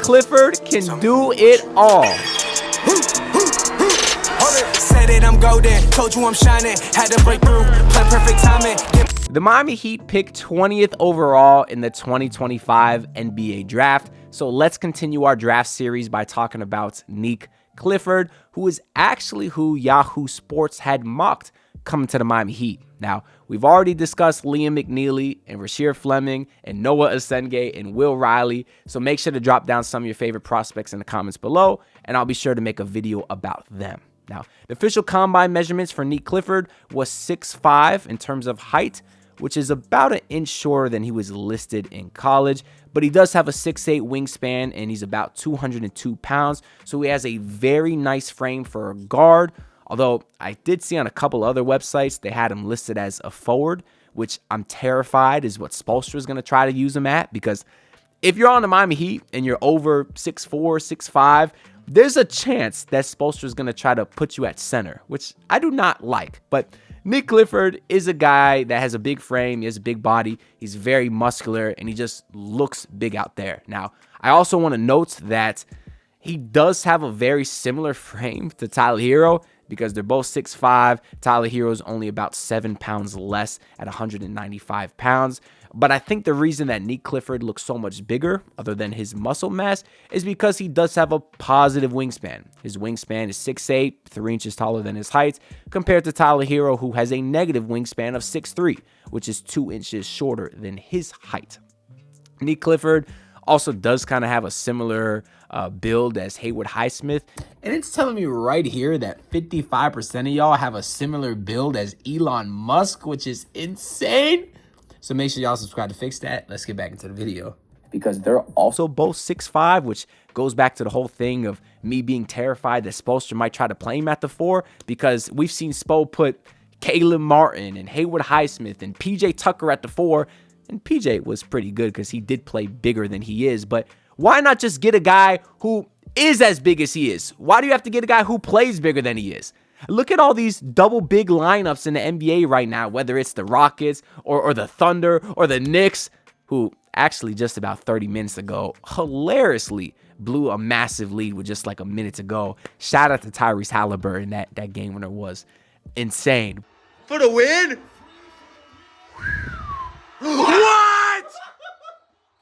Clifford can do it all. Said it, I'm golden. Told you I'm shining. Had to break through. Play perfect timing. The Miami Heat picked 20th overall in the 2025 NBA draft. So let's continue our draft series by talking about Nique Clifford, who is actually who Yahoo Sports had mocked coming to the Miami Heat. Now, we've already discussed Liam McNeely and Rasheer Fleming and Noah Asenge and Will Riley. So make sure to drop down some of your favorite prospects in the comments below, and I'll be sure to make a video about them. Now, the official combine measurements for Nique Clifford was 6'5" in terms of height, which is about an inch shorter than he was listed in college. But he does have a 6'8" wingspan, and he's about 202 pounds. So he has a very nice frame for a guard. Although I did see on a couple other websites, they had him listed as a forward, which I'm terrified is what Spoelstra is going to try to use him at. Because if you're on the Miami Heat and you're over 6'4", 6'5", there's a chance that Spoelstra is going to try to put you at center, which I do not like. But Nique Clifford is a guy that has a big frame. He has a big body. He's very muscular, and he just looks big out there. Now, I also want to note that he does have a very similar frame to Tyler Hero because they're both 6'5". Tyler Hero is only about 7 pounds less at 195 pounds. But I think the reason that Nique Clifford looks so much bigger, other than his muscle mass, is because he does have a positive wingspan. His wingspan is 6'8", 3 inches taller than his height, compared to Tyler Hero, who has a negative wingspan of 6'3", which is 2 inches shorter than his height. Nique Clifford also does kind of have a similar build as Haywood Highsmith. And it's telling me right here that 55% of y'all have a similar build as Elon Musk, which is insane. So make sure y'all subscribe to fix that. Let's get back into the video. Because they're also both 6'5", which goes back to the whole thing of me being terrified that Spoelstra might try to play him at the 4, because we've seen Spo put Caleb Martin and Haywood Highsmith and PJ Tucker at the 4, and PJ was pretty good because he did play bigger than he is. But why not just get a guy who is as big as he is? Why do you have to get a guy who plays bigger than he is? Look at all these double big lineups in the NBA right now, whether it's the Rockets or the Thunder or the Knicks, who actually just about 30 minutes ago hilariously blew a massive lead with just like a minute to go. Shout out to Tyrese Halliburton. That game winner was insane. For the win? What?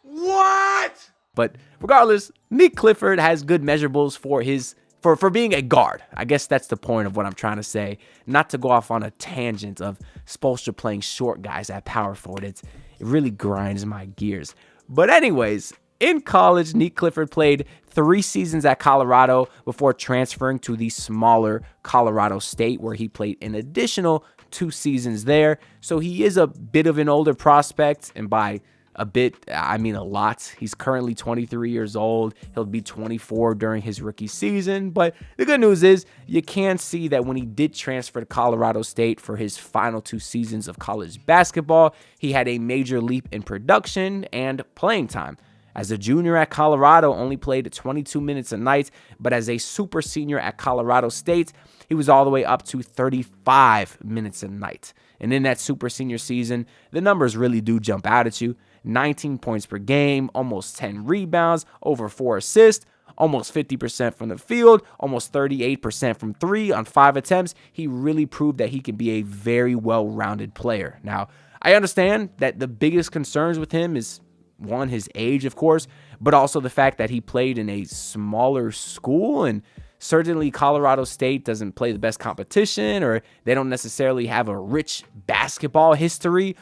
What? But regardless, Nique Clifford has good measurables for being a guard. I guess that's the point of what I'm trying to say. Not to go off on a tangent of Spoelstra playing short guys at power forward. It really grinds my gears. But anyways, in college, Nique Clifford played 3 seasons at Colorado before transferring to the smaller Colorado State, where he played an additional 2 seasons there. So he is a bit of an older prospect, and by a bit, I mean a lot. He's currently 23 years old. He'll be 24 during his rookie season. But the good news is you can see that when he did transfer to Colorado State for his final 2 seasons of college basketball, he had a major leap in production and playing time. As a junior at Colorado, only played 22 minutes a night, but as a super senior at Colorado State, he was all the way up to 35 minutes a night. And in that super senior season, the numbers really do jump out at you. 19 points per game, almost 10 rebounds, over 4 assists, almost 50% from the field, almost 38% from 3 on 5 attempts. He really proved that he can be a very well-rounded player. Now, I understand that the biggest concerns with him is, one, his age, of course, but also the fact that he played in a smaller school, and certainly Colorado State doesn't play the best competition, or they don't necessarily have a rich basketball history.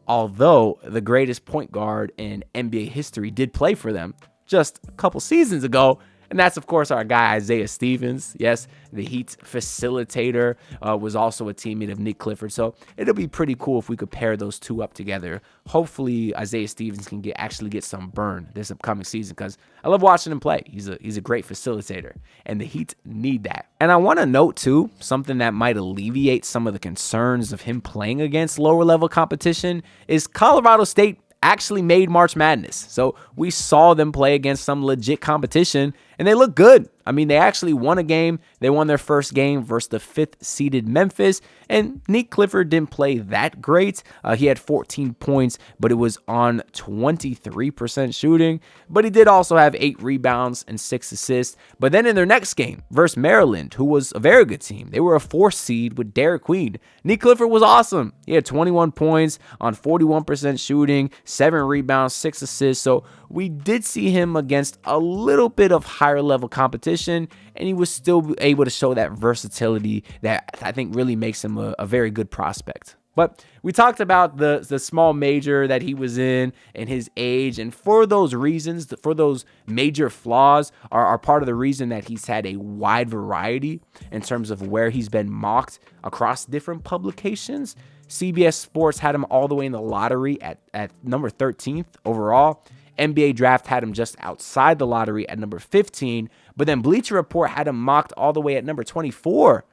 Although the greatest point guard in NBA history did play for them just a couple seasons ago, and that's, of course, our guy Isaiah Stevens. Yes, the Heat's facilitator was also a teammate of Nique Clifford, so it'll be pretty cool if we could pair those two up together. Hopefully, Isaiah Stevens can actually get some burn this upcoming season, because I love watching him play. He's a great facilitator, and the Heat need that. And I want to note, too, something that might alleviate some of the concerns of him playing against lower-level competition is Colorado State actually made March Madness. So we saw them play against some legit competition, and they look good. I mean, they actually won a game. They won their first game versus the 5th seeded Memphis, and Nique Clifford didn't play that great. He had 14 points, but it was on 23% shooting. But he did also have 8 rebounds and 6 assists. But then in their next game versus Maryland, who was a very good team, they were a 4th seed with Derek Queen. Nique Clifford was awesome. He had 21 points on 41% shooting, 7 rebounds, 6 assists. So we did see him against a little bit of higher level competition, and he was still able to show that versatility that I think really makes him a very good prospect. But we talked about the small major that he was in and his age. And for those reasons, for those major flaws are part of the reason that he's had a wide variety in terms of where he's been mocked across different publications. CBS Sports had him all the way in the lottery at number 13th overall. NBA Draft had him just outside the lottery at number 15. But then Bleacher Report had him mocked all the way at number 24.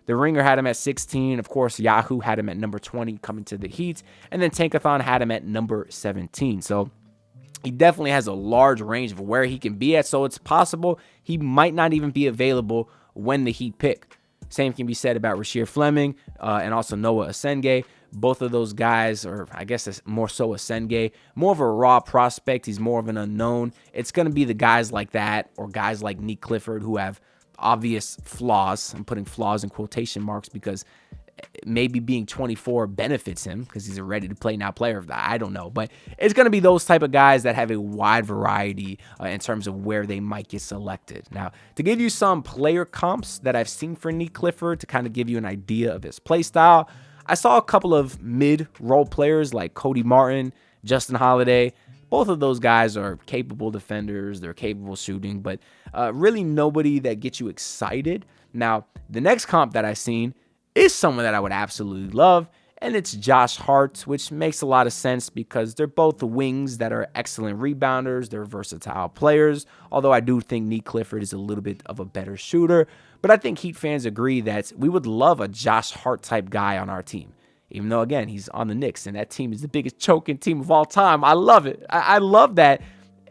The Ringer had him at 16. Of course, Yahoo had him at number 20 coming to the Heat. And then Tankathon had him at number 17. So he definitely has a large range of where he can be at. So it's possible he might not even be available when the Heat pick. Same can be said about Rasheer Fleming and also Noah Asenge. Both of those guys, or I guess it's more so Asenge, more of a raw prospect. He's more of an unknown. It's going to be the guys like that or guys like Nique Clifford who have obvious flaws. I'm putting flaws in quotation marks because maybe being 24 benefits him because he's a ready-to-play now player. I don't know. But it's going to be those type of guys that have a wide variety in terms of where they might get selected. Now, to give you some player comps that I've seen for Nique Clifford to kind of give you an idea of his play style, I saw a couple of mid-role players like Cody Martin, Justin Holiday. Both of those guys are capable defenders. They're capable shooting, but really nobody that gets you excited. Now, the next comp that I've seen is someone that I would absolutely love, and it's Josh Hart, which makes a lot of sense because they're both wings that are excellent rebounders. They're versatile players, although I do think Nique Clifford is a little bit of a better shooter. But I think Heat fans agree that we would love a Josh Hart type guy on our team. Even though, again, he's on the Knicks, and that team is the biggest choking team of all time. I love it. I love that.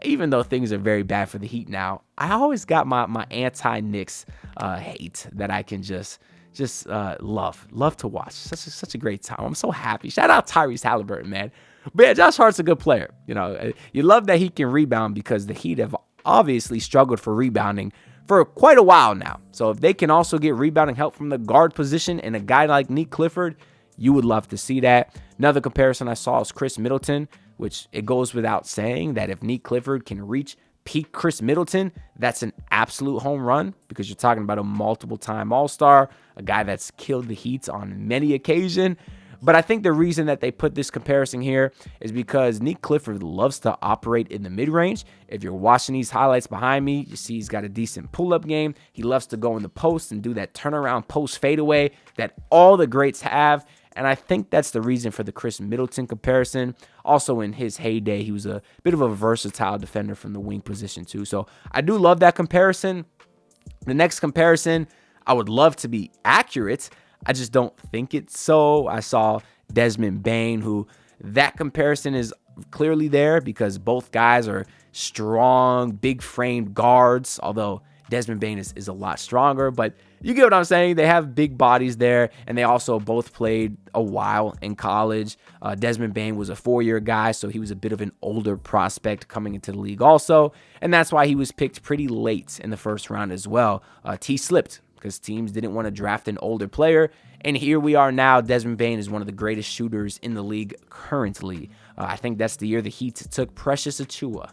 Even though things are very bad for the Heat now, I always got my anti-Knicks hate that I can just love to watch. Such a great time. I'm so happy. Shout out Tyrese Halliburton, man. But yeah, Josh Hart's a good player. You know, you love that he can rebound because the Heat have obviously struggled for rebounding for quite a while now. So if they can also get rebounding help from the guard position and a guy like Nique Clifford, you would love to see that. Another comparison I saw is Chris Middleton, which it goes without saying that if Nique Clifford can reach peak Chris Middleton, that's an absolute home run because you're talking about a multiple-time All-Star, a guy that's killed the Heat on many occasions. But I think the reason that they put this comparison here is because Nique Clifford loves to operate in the mid-range. If you're watching these highlights behind me, you see he's got a decent pull-up game. He loves to go in the post and do that turnaround post fadeaway that all the greats have. And I think that's the reason for the Chris Middleton comparison. Also in his heyday, he was a bit of a versatile defender from the wing position too. So I do love that comparison. The next comparison, I would love to be accurate. I just don't think it's so. I saw Desmond Bane, who that comparison is clearly there because both guys are strong, big-framed guards, although Desmond Bane is a lot stronger, but you get what I'm saying. They have big bodies there, and they also both played a while in college. Desmond Bane was a 4-year guy, so he was a bit of an older prospect coming into the league also, and that's why he was picked pretty late in the first round as well. T slipped because teams didn't want to draft an older player, and here we are now. Desmond Bane is one of the greatest shooters in the league currently. I think that's the year the Heat took Precious Achiuwa.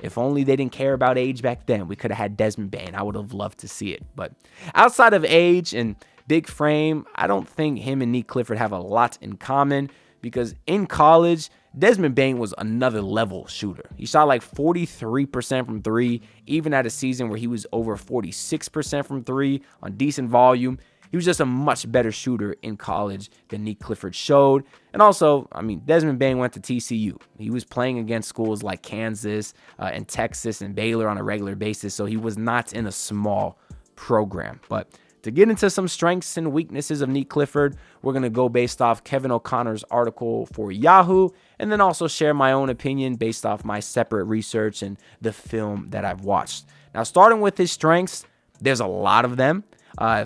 If only they didn't care about age back then, we could have had Desmond Bane. I would have loved to see it. But outside of age and big frame, I don't think him and Nique Clifford have a lot in common because in college, Desmond Bane was another level shooter. He shot like 43% from three, even at a season where he was over 46% from three on decent volume. He was just a much better shooter in college than Nique Clifford showed. And also, I mean, Desmond Bane went to TCU. He was playing against schools like Kansas and Texas and Baylor on a regular basis, so he was not in a small program. But To get into some strengths and weaknesses of Nique Clifford, we're going to go based off Kevin O'Connor's article for Yahoo, and then also share my own opinion based off my separate research and the film that I've watched. Now, starting with his strengths, there's a lot of them.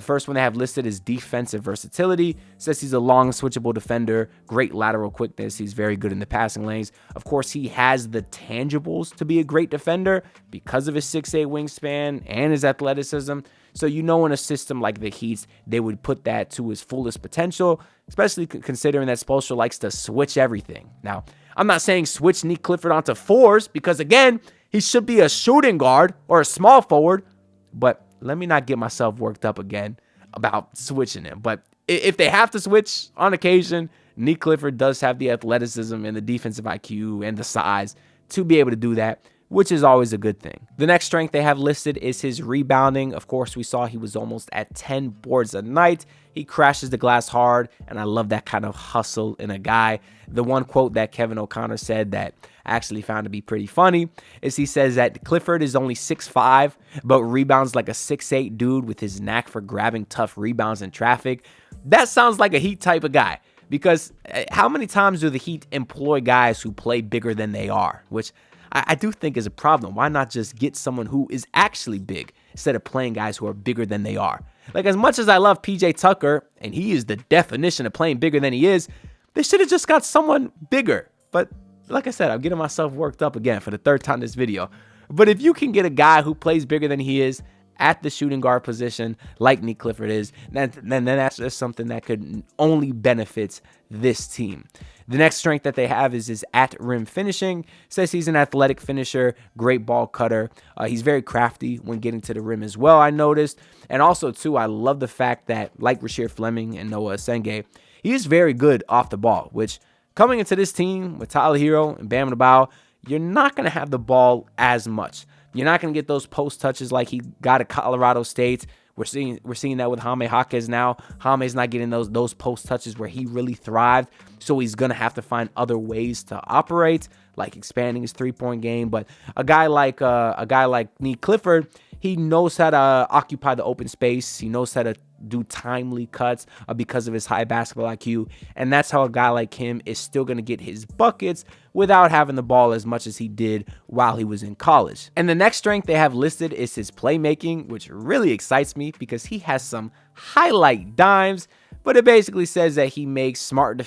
First one they have listed is defensive versatility. Says he's a long switchable defender, great lateral quickness. He's very good in the passing lanes. Of course, he has the tangibles to be a great defender because of his 6'8" wingspan and his athleticism. So you know in a system like the Heat's, they would put that to his fullest potential, especially considering that Spoelstra likes to switch everything. Now, I'm not saying switch Nique Clifford onto fours because, again, he should be a shooting guard or a small forward, but let me not get myself worked up again about switching him. But if they have to switch on occasion, Nique Clifford does have the athleticism and the defensive IQ and the size to be able to do that, which is always a good thing. The next strength they have listed is his rebounding. Of course, we saw he was almost at 10 boards a night. He crashes the glass hard, and I love that kind of hustle in a guy. The one quote that Kevin O'Connor said that I actually found to be pretty funny is he says that Clifford is only 6'5", but rebounds like a 6'8" dude with his knack for grabbing tough rebounds in traffic. That sounds like a Heat type of guy, because how many times do the Heat employ guys who play bigger than they are, which I do think is a problem. Why not just get someone who is actually big instead of playing guys who are bigger than they are? Like, as much as I love PJ Tucker, and he is the definition of playing bigger than he is, they should have just got someone bigger. But like I said, I'm getting myself worked up again for the third time this video. But if you can get a guy who plays bigger than he is at the shooting guard position, like Nique Clifford is, then that's just something that could only benefit this team. The next strength that they have is his at-rim finishing. Says he's an athletic finisher, great ball cutter. He's very crafty when getting to the rim as well, I noticed. And also, too, I love the fact that, like Rasheer Fleming and Noah Asenge, he is very good off the ball, which coming into this team with Tyler Hero and Bam Adebayo, you're not going to have the ball as much. You're not going to get those post touches like he got at Colorado State. We're seeing that with Jaime Jaquez now. Jaime's not getting those post touches where he really thrived, so he's going to have to find other ways to operate, like expanding his three-point game. But a guy like Nique Clifford, he knows how to occupy the open space. He knows how to do timely cuts because of his high basketball IQ. And that's how a guy like him is still going to get his buckets without having the ball as much as he did while he was in college. And the next strength they have listed is his playmaking, which really excites me because he has some highlight dimes. But it basically says that he makes smart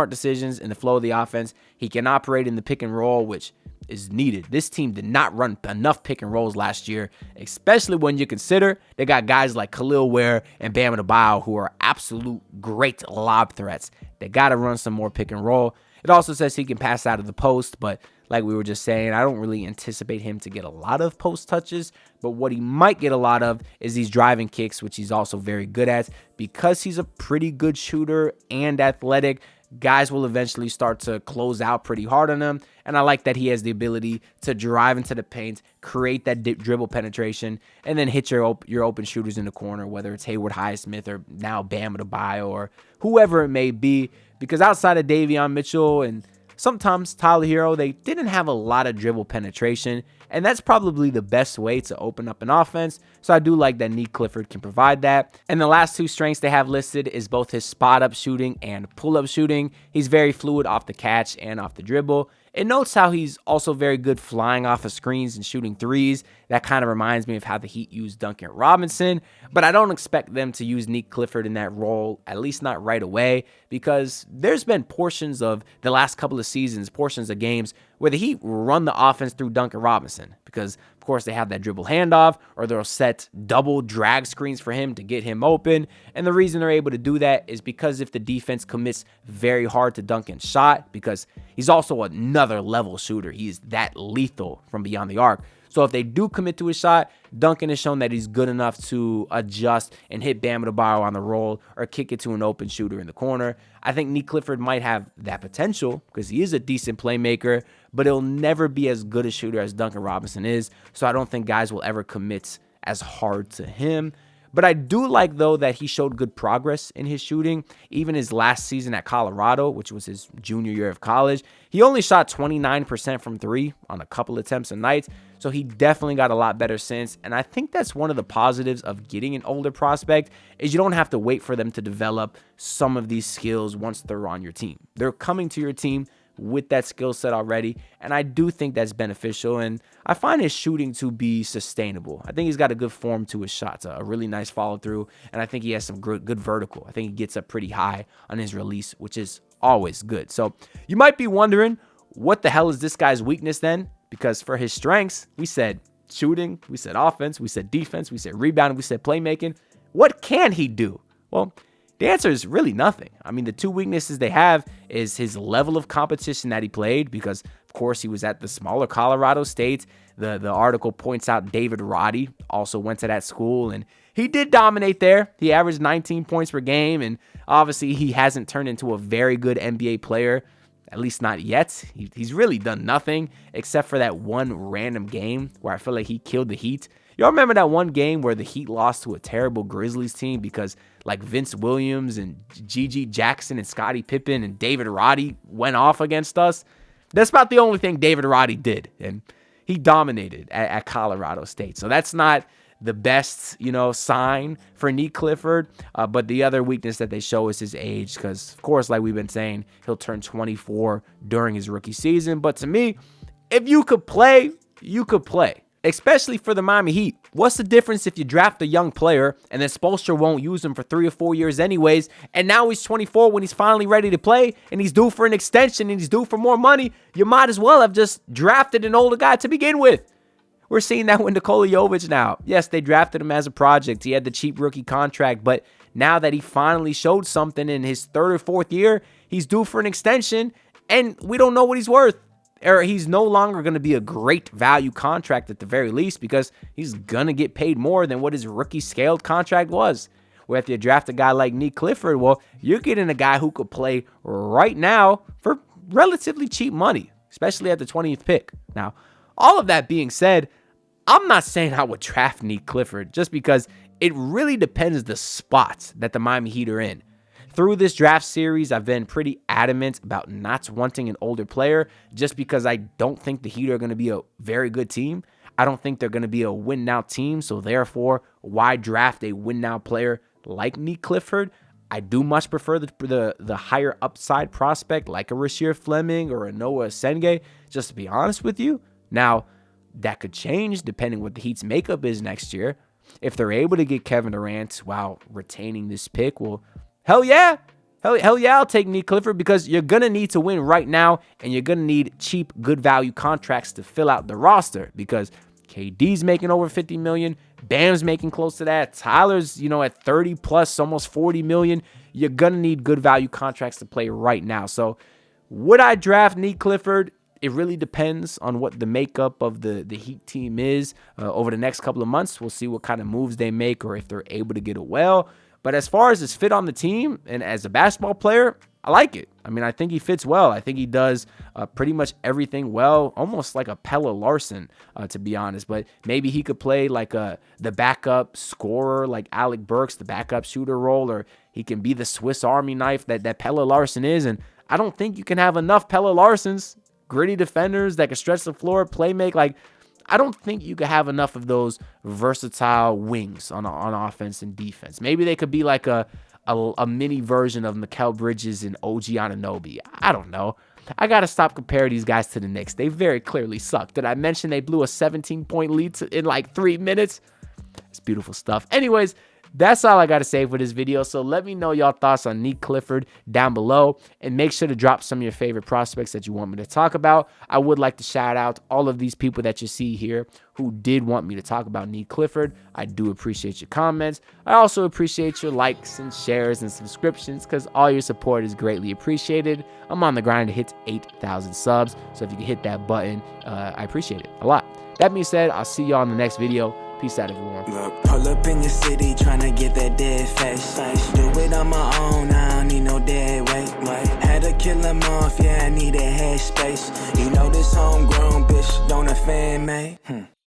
decisions in the flow of the offense. He can operate in the pick and roll, which is needed. This team did not run enough pick and rolls last year, especially when you consider they got guys like Khalil Ware and Bam Adebayo who are absolute great lob threats. They got to run some more pick and roll. It also says he can pass out of the post, but like we were just saying, I don't really anticipate him to get a lot of post touches, but what he might get a lot of is these driving kicks, which he's also very good at. Because he's a pretty good shooter and athletic, guys will eventually start to close out pretty hard on him, and I like that he has the ability to drive into the paint, create that dribble penetration, and then hit your open shooters in the corner, whether it's Hayward Highsmith or now Bam Adebayo or whoever it may be, because outside of Davion Mitchell and sometimes Tyler Hero, they didn't have a lot of dribble penetration, and that's probably the best way to open up an offense. So I do like that Nique Clifford can provide that. And the last two strengths they have listed is both his spot-up shooting and pull-up shooting. He's very fluid off the catch and off the dribble. It notes how he's also very good flying off of screens and shooting threes. That kind of reminds me of how the Heat used Duncan Robinson, but I don't expect them to use Nique Clifford in that role, at least not right away, because there's been portions of the last couple of seasons, portions of games, where the Heat run the offense through Duncan Robinson because, of course, they have that dribble handoff, or they'll set double drag screens for him to get him open. And the reason they're able to do that is because if the defense commits very hard to Duncan's shot, because he's also another level shooter. He is that lethal from beyond the arc. So if they do commit to a shot, Duncan has shown that he's good enough to adjust and hit Bam Adebayo on the roll or kick it to an open shooter in the corner. I think Nique Clifford might have that potential because he is a decent playmaker, but he'll never be as good a shooter as Duncan Robinson is. So I don't think guys will ever commit as hard to him. But I do like, though, that he showed good progress in his shooting. Even his last season at Colorado, which was his junior year of college, he only shot 29% from three on a couple attempts a night. So he definitely got a lot better since. And I think that's one of the positives of getting an older prospect is you don't have to wait for them to develop some of these skills once they're on your team. They're coming to your team with that skill set already, and I do think that's beneficial, and I find his shooting to be sustainable. I think he's got a good form to his shots, a really nice follow-through, and I think he has some good vertical. I think he gets up pretty high on his release, which is always good. So you might be wondering, what the hell is this guy's weakness then? Because for his strengths, we said shooting, we said offense, we said defense, we said rebounding, we said playmaking. What can he do? Well, the answer is really nothing. I mean, the two weaknesses they have is his level of competition that he played, because, of course, he was at the smaller Colorado State. The article points out David Roddy also went to that school, and he did dominate there. He averaged 19 points per game, and obviously he hasn't turned into a very good NBA player, at least not yet. He's really done nothing except for that one random game where I feel like he killed the Heat. Y'all remember that one game where the Heat lost to a terrible Grizzlies team because like Vince Williams and Gigi Jackson and Scottie Pippen and David Roddy went off against us? That's about the only thing David Roddy did, and he dominated at Colorado State. So that's not the best, sign for Nique Clifford. But the other weakness that they show is his age, because, of course, like we've been saying, he'll turn 24 during his rookie season. But to me, if you could play, you could play. Especially for the Miami Heat. What's the difference if you draft a young player and then Spoelstra won't use him for 3 or 4 years anyways, and now he's 24 when he's finally ready to play and he's due for an extension and he's due for more money? You might as well have just drafted an older guy to begin with. We're seeing that with Nikola Jovic now. Yes, they drafted him as a project. He had the cheap rookie contract, but now that he finally showed something in his 3rd or 4th year, he's due for an extension, and we don't know what he's worth. Or he's no longer going to be a great value contract at the very least, because he's going to get paid more than what his rookie scaled contract was. Where if you draft a guy like Nique Clifford, well, you're getting a guy who could play right now for relatively cheap money, especially at the 20th pick. Now, all of that being said, I'm not saying I would draft Nique Clifford, just because it really depends the spots that the Miami Heat are in. Through this draft series, I've been pretty adamant about not wanting an older player, just because I don't think the Heat are going to be a very good team. I don't think they're going to be a win-now team, so therefore, why draft a win-now player like Nique Clifford? I do much prefer the higher upside prospect like a Rasheer Fleming or a Noah Senge, just to be honest with you. Now, that could change depending what the Heat's makeup is next year. If they're able to get Kevin Durant while retaining this pick, well, hell yeah, I'll take Nique Clifford, because you're going to need to win right now, and you're going to need cheap, good value contracts to fill out the roster, because KD's making over $50 million, Bam's making close to that, Tyler's, at 30 plus, almost $40 million. You're going to need good value contracts to play right now. So would I draft Nique Clifford? It really depends on what the makeup of the Heat team is over the next couple of months. We'll see what kind of moves they make, or if they're able to get it well. But as far as his fit on the team and as a basketball player, I like it. I mean, I think he fits well. I think he does pretty much everything well, almost like a Pelle Larsson, to be honest. But maybe he could play like the backup scorer, like Alec Burks, the backup shooter role, or he can be the Swiss Army knife that Pelle Larsson is. And I don't think you can have enough Pelle Larssons, gritty defenders that can stretch the floor, play make. Like, I don't think you could have enough of those versatile wings on offense and defense. Maybe they could be like a mini version of Mikal Bridges and OG Anunoby. I don't know. I got to stop comparing these guys to the Knicks. They very clearly suck. Did I mention they blew a 17-point lead in like 3 minutes? It's beautiful stuff. Anyways, that's all I got to say for this video. So let me know y'all thoughts on Nique Clifford down below, and make sure to drop some of your favorite prospects that you want me to talk about. I would like to shout out all of these people that you see here who did want me to talk about Nique Clifford. I do appreciate your comments. I also appreciate your likes and shares and subscriptions, because all your support is greatly appreciated. I'm on the grind to hit 8,000 subs, so if you can hit that button, I appreciate it a lot. That being said, I'll see y'all in the next video. Peace out, everyone. Look, pull up in your city, tryna get that dead face. Do it on my own, I don't need no dead weight. Had to kill him off, yeah, I need a head space. You know this homegrown bitch don't offend me.